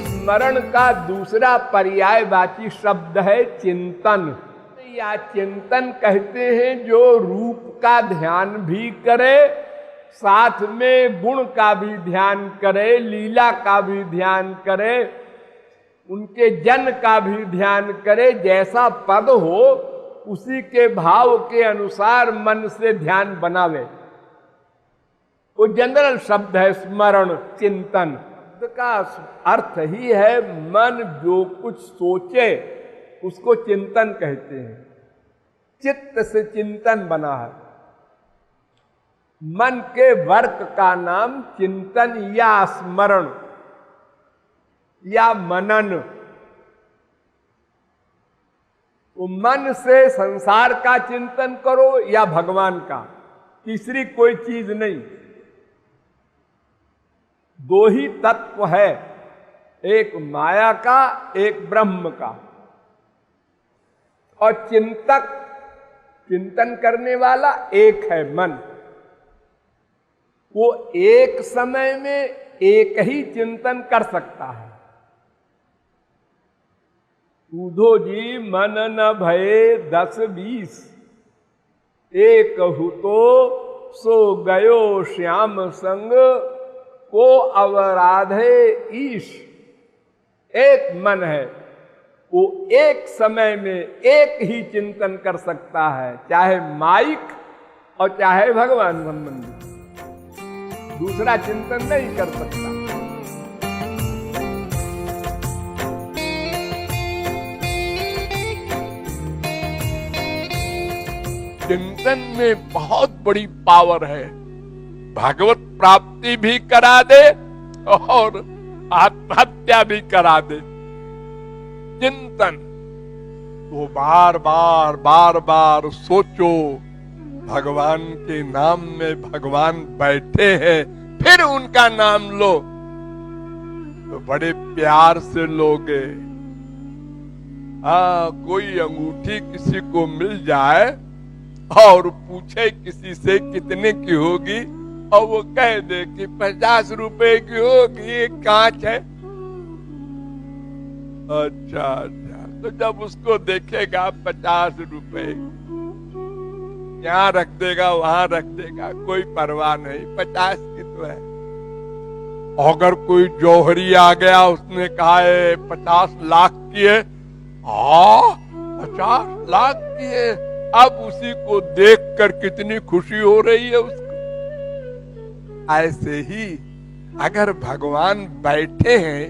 स्मरण का दूसरा पर्यायवाची शब्द है चिंतन। या चिंतन कहते हैं जो रूप का ध्यान भी करे, साथ में गुण का भी ध्यान करे, लीला का भी ध्यान करे, उनके जन का भी ध्यान करे। जैसा पद हो उसी के भाव के अनुसार मन से ध्यान बनावे। वो जनरल शब्द है स्मरण, चिंतन। शब्द का अर्थ ही है मन जो कुछ सोचे उसको चिंतन कहते हैं। चित्त से चिंतन बना है। मन के वर्क का नाम चिंतन या स्मरण या मनन। तो मन से संसार का चिंतन करो या भगवान का, तीसरी कोई चीज नहीं। दो ही तत्व है, एक माया का, एक ब्रह्म का। और चिंतक, चिंतन करने वाला एक है मन। वो एक समय में एक ही चिंतन कर सकता है। उधो जी मन न भये 10-20, एक हु तो सो गयो श्याम संग, को अवराधे ईश। एक मन है, वो एक समय में एक ही चिंतन कर सकता है, चाहे माइक और चाहे भगवान संबंधी। दूसरा चिंतन नहीं कर सकता। चिंतन में बहुत बड़ी पावर है। भगवत प्राप्ति भी करा दे और आत्महत्या भी करा दे। चिंतन तो बार बार सोचो, भगवान के नाम में भगवान बैठे हैं, फिर उनका नाम लो तो बड़े प्यार से लोगे। कोई अंगूठी किसी को मिल जाए और पूछे किसी से कितने की होगी, और वो कह दे कि 50 रुपए की होगी, ये कांच है। अच्छा, तो जब उसको देखेगा 50 रुपए, यहाँ रख देगा वहां रख देगा, कोई परवाह नहीं, 50 की तो है। अगर कोई जौहरी आ गया, उसने कहा है 50 लाख की है, 50 लाख की है, अब उसी को देखकर कितनी खुशी हो रही है उसको। ऐसे ही अगर भगवान बैठे हैं,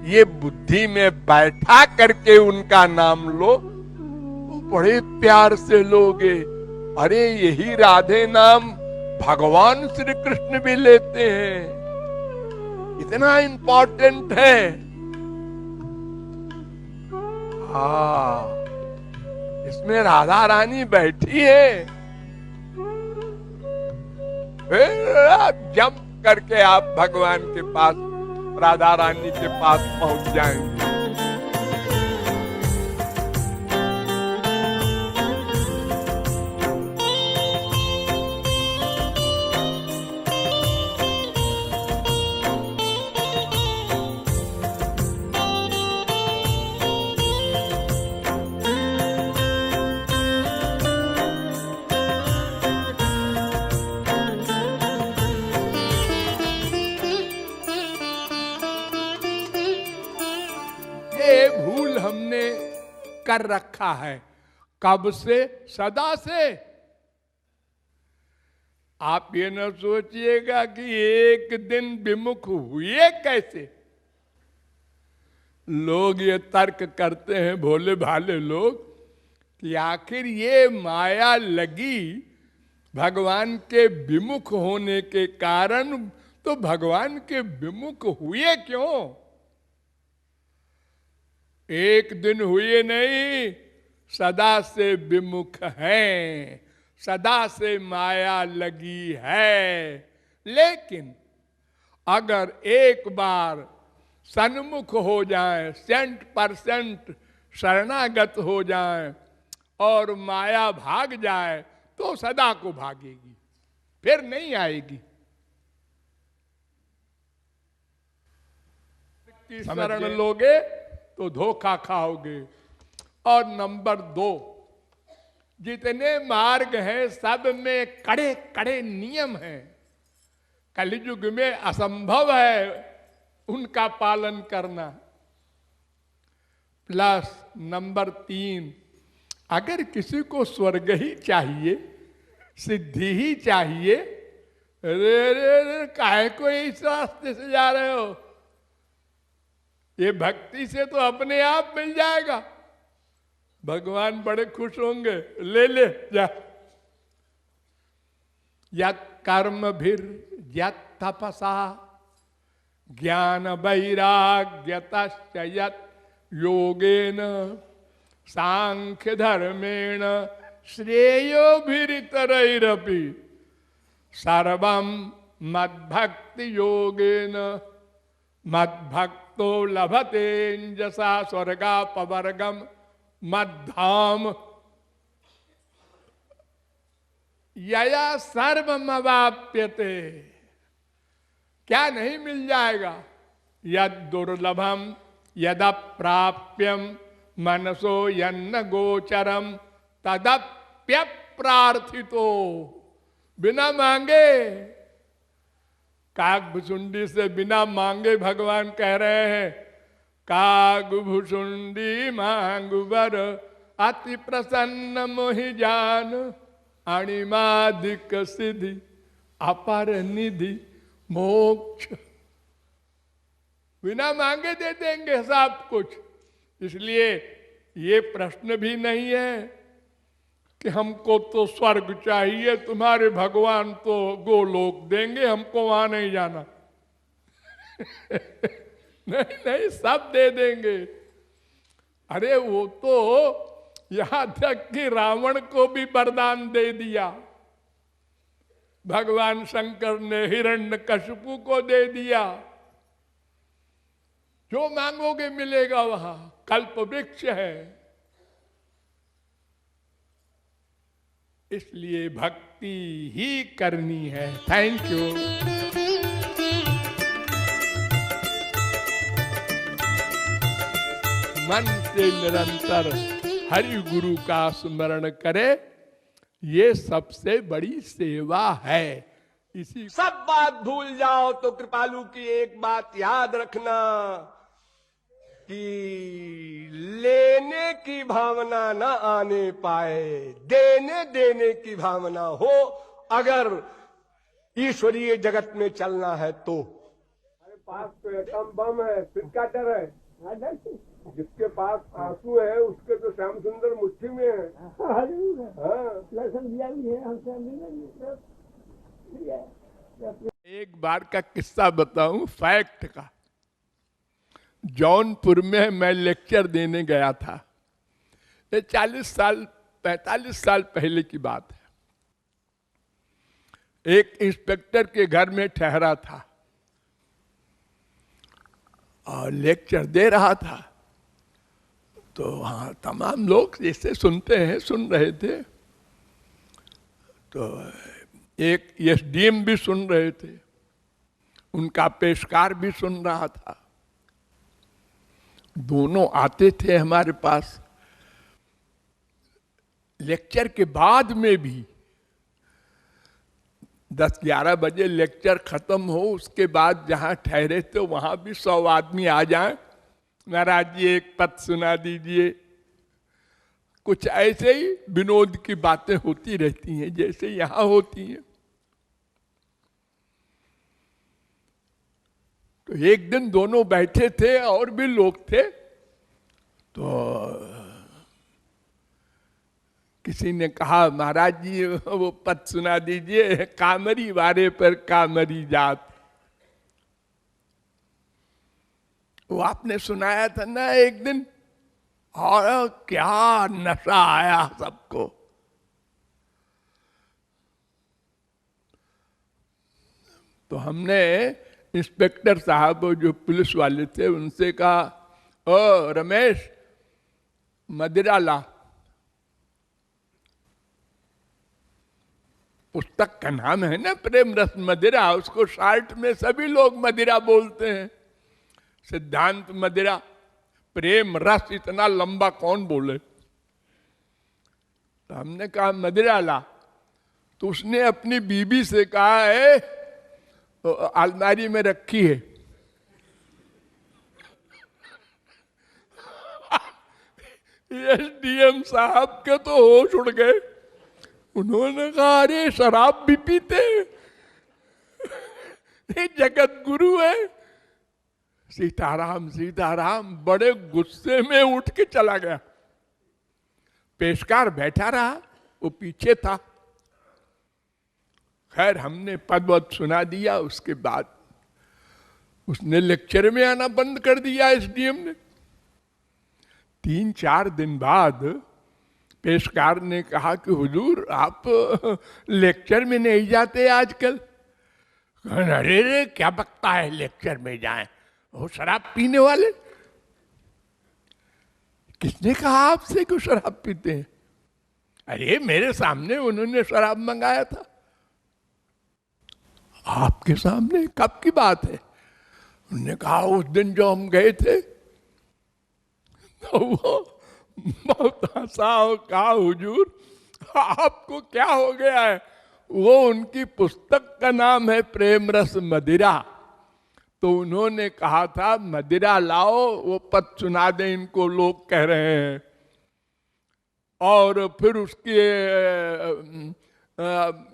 ये बुद्धि में बैठा करके उनका नाम लो तो बड़े प्यार से लोगे। अरे यही राधे नाम भगवान श्री कृष्ण भी लेते हैं, इतना इंपॉर्टेंट है। इसमें राधा रानी बैठी है, फिर जंप करके आप भगवान के पास, राधा रानी के पास पहुंच जाएंगे। कर रखा है, कब से? सदा से। आप ये न सोचिएगा कि एक दिन विमुख हुए कैसे। लोग ये तर्क करते हैं, भोले भाले लोग, कि आखिर ये माया लगी भगवान के विमुख होने के कारण, तो भगवान के विमुख हुए क्यों? एक दिन हुए नहीं, सदा से विमुख हैं, सदा से माया लगी है। लेकिन अगर एक बार सन्मुख हो जाए, 100% शरणागत हो जाए और माया भाग जाए, तो सदा को भागेगी, फिर नहीं आएगी। की शरण लोगे तो धोखा खाओगे। और नंबर 2, जितने मार्ग हैं सब में कड़े कड़े नियम हैं, कलयुग में असंभव है उनका पालन करना। प्लस नंबर 3, अगर किसी को स्वर्ग ही चाहिए, सिद्धि ही चाहिए, रे रे रे काहे को इस रास्ते से जा रहे हो, ये भक्ति से तो अपने आप मिल जाएगा, भगवान बड़े खुश होंगे, ले ले जा। यत् कर्म भीर यत् तपसा ज्ञान वैराग्यतश्च यत् योगेन सांख्य धर्मेण श्रेयो भीरितरैरपि सर्वं मद्भक्ति योगेन मद्भक्तो लभतेऽंजसा स्वर्गापवर्गम मद्धाम यया सर्वमवाप्यते। क्या नहीं मिल जाएगा? यद दुर्लभम यदप्राप्यम मनसो यन्न गोचरम तदप्यप्रार्थितो। बिना मांगे, कागभुसुंडी से बिना मांगे भगवान कह रहे हैं, कागभुसुंडी मांगु वर अति प्रसन्न मोहि जान अणिमादिक सिद्धि अपर निधि मोक्ष। बिना मांगे दे देंगे सब कुछ। इसलिए ये प्रश्न भी नहीं है कि हमको तो स्वर्ग चाहिए, तुम्हारे भगवान तो गोलोक देंगे, हमको वहां नहीं जाना। नहीं नहीं, सब दे देंगे। अरे वो तो यहां तक कि रावण को भी वरदान दे दिया, भगवान शंकर ने हिरण्यकशिपु को दे दिया, जो मांगोगे मिलेगा वहां, कल्प वृक्ष है। इसलिए भक्ति ही करनी है। Thank you. मन से निरंतर हरि गुरु का स्मरण करे, ये सबसे बड़ी सेवा है। इसी सब बात भूल जाओ तो कृपालु की एक बात याद रखना कि लेने की भावना ना आने पाए, देने देने की भावना हो। अगर ईश्वरीय जगत में चलना है तो। अरे पास तो एकदम बम है, फिर क्या डर है? जिसके पास आंसू है उसके तो श्याम सुंदर मुट्ठी में है। लक्षण दिया भी है हमसे। एक बार का किस्सा बताऊं, फैक्ट का। जौनपुर में मैं लेक्चर देने गया था, ये 45 साल पहले की बात है। एक इंस्पेक्टर के घर में ठहरा था और लेक्चर दे रहा था। तो वहाँ तमाम लोग जैसे सुनते हैं सुन रहे थे। तो एक एसडीएम भी सुन रहे थे, उनका पेशकार भी सुन रहा था। दोनों आते थे हमारे पास। लेक्चर के बाद में भी 10-11 बजे लेक्चर खत्म हो, उसके बाद जहां ठहरे थे वहां भी 100 आदमी आ जाएं, महाराज जी एक पद सुना दीजिए। कुछ ऐसे ही विनोद की बातें होती रहती हैं जैसे यहां होती हैं। तो एक दिन दोनों बैठे थे और भी लोग थे। तो किसी ने कहा, महाराज जी वो पद सुना दीजिए, कामरी वारे पर कामरी जात। वो आपने सुनाया था ना एक दिन, और क्या नशा आया सबको। तो हमने इंस्पेक्टर साहब जो पुलिस वाले थे उनसे कहा, ओ रमेश मदिरा ला। पुस्तक का नाम है ना प्रेम रस मदिरा, उसको शार्ट में सभी लोग मदिरा बोलते हैं। सिद्धांत मदिरा, प्रेम रस इतना लंबा कौन बोले। तो हमने कहा मदिरा ला, तो उसने अपनी बीबी से कहा है तो अलमारी में रखी है। एसडीएम साहब के तो होश उड़ गए। उन्होंने कहा अरे शराब भी पीते, ये जगत गुरु है। सीताराम सीताराम बड़े गुस्से में उठ के चला गया। पेशकार बैठा रहा, वो पीछे था। खैर हमने पद सुना दिया। उसके बाद उसने लेक्चर में आना बंद कर दिया एसडीएम ने। 3-4 दिन बाद पेशकार ने कहा कि हुजूर आप लेक्चर में नहीं जाते आजकल। अरे रे क्या बकता है लेक्चर में जाएं, वो शराब पीने वाले। किसने कहा आपसे कि शराब पीते हैं? अरे मेरे सामने उन्होंने शराब मंगाया था। आपके सामने? कब की बात है? उन्होंने कहा उस दिन जो हम गए थे। तो वो बहुत हंसा और कहा हुजूर आपको क्या हो गया है? वो उनकी पुस्तक का नाम है प्रेम रस मदिरा। तो उन्होंने कहा था मदिरा लाओ, वो पद सुना दे इनको, लोग कह रहे हैं। और फिर उसके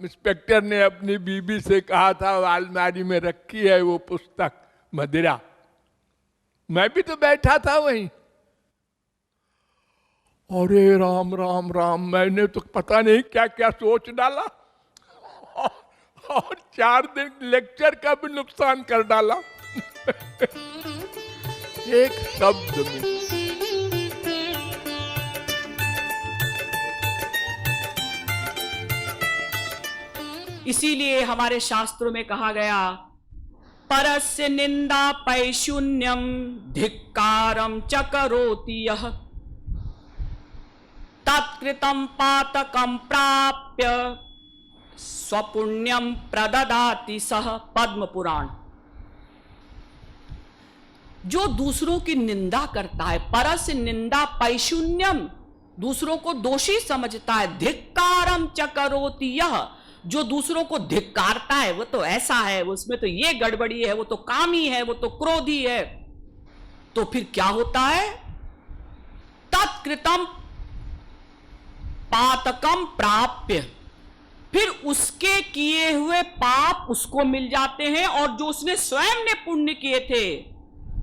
इंस्पेक्टर ने अपनी बीबी से कहा था अलमारी में रखी है वो पुस्तक मदिरा। मैं भी तो बैठा था वहीं। अरे राम राम राम, मैंने तो पता नहीं क्या क्या सोच डाला और 4 दिन लेक्चर का भी नुकसान कर डाला एक शब्द में। इसीलिए हमारे शास्त्रों में कहा गया परस्य निंदा पैशून्यम धिक्कारम च करोति यः तत्कृतं पातकं प्राप्य स्वपुण्यम प्रददाति सह। पद्म पुराण। जो दूसरों की निंदा करता है, परस्य निंदा पैशून्यम, दूसरों को दोषी समझता है, धिक्कारम च करोति यः, जो दूसरों को धिक्कारता है वो तो ऐसा है, उसमें तो ये गड़बड़ी है, वो तो कामी है, वो तो क्रोधी है। तो फिर क्या होता है? तत्कृतम पातकम प्राप्य, फिर उसके किए हुए पाप उसको मिल जाते हैं, और जो उसने स्वयं ने पुण्य किए थे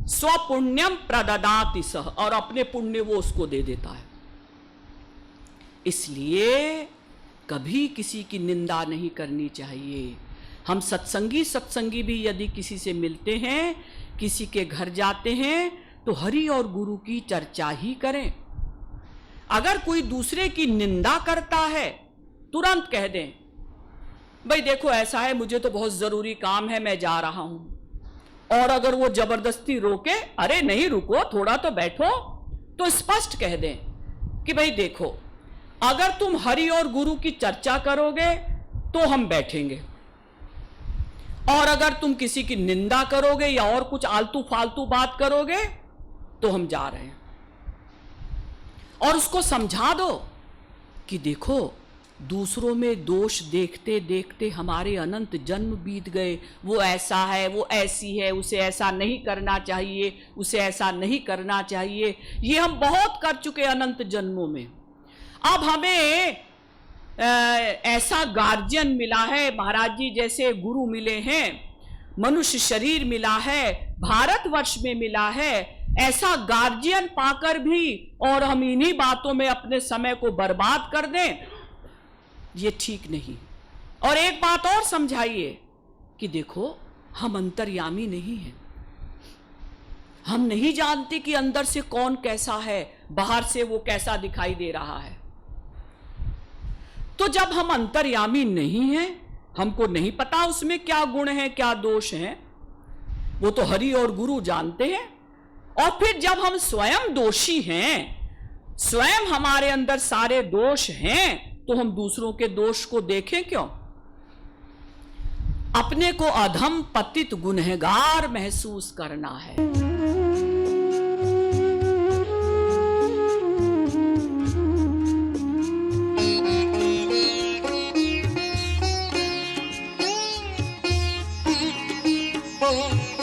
स्वपुण्यम प्रददाति सह, और अपने पुण्य वो उसको दे देता है। इसलिए कभी किसी की निंदा नहीं करनी चाहिए। हम सत्संगी भी यदि किसी से मिलते हैं, किसी के घर जाते हैं, तो हरि और गुरु की चर्चा ही करें। अगर कोई दूसरे की निंदा करता है, तुरंत कह दें भाई देखो ऐसा है, मुझे तो बहुत जरूरी काम है, मैं जा रहा हूं। और अगर वो जबरदस्ती रोके, अरे नहीं रुको थोड़ा तो बैठो, तो स्पष्ट कह दें कि भाई देखो अगर तुम हरि और गुरु की चर्चा करोगे तो हम बैठेंगे, और अगर तुम किसी की निंदा करोगे या और कुछ आलतू फालतू बात करोगे तो हम जा रहे हैं। और उसको समझा दो कि देखो दूसरों में दोष देखते देखते हमारे अनंत जन्म बीत गए, वो ऐसा है, वो ऐसी है, उसे ऐसा नहीं करना चाहिए, उसे ऐसा नहीं करना चाहिए, ये हम बहुत कर चुके अनंत जन्मों में। अब हमें ऐसा गार्जियन मिला है, महाराज जी जैसे गुरु मिले हैं, मनुष्य शरीर मिला है, भारतवर्ष में मिला है, ऐसा गार्जियन पाकर भी और हम इन्हीं बातों में अपने समय को बर्बाद कर दें, ये ठीक नहीं। और एक बात और समझाइए कि देखो हम अंतर्यामी नहीं हैं, हम नहीं जानते कि अंदर से कौन कैसा है, बाहर से वो कैसा दिखाई दे रहा है। तो जब हम अंतर्यामी नहीं हैं, हमको नहीं पता उसमें क्या गुण है क्या दोष है, वो तो हरि और गुरु जानते हैं। और फिर जब हम स्वयं दोषी हैं, स्वयं हमारे अंदर सारे दोष हैं, तो हम दूसरों के दोष को देखें क्यों? अपने को अधम पतित गुनहगार महसूस करना है। हो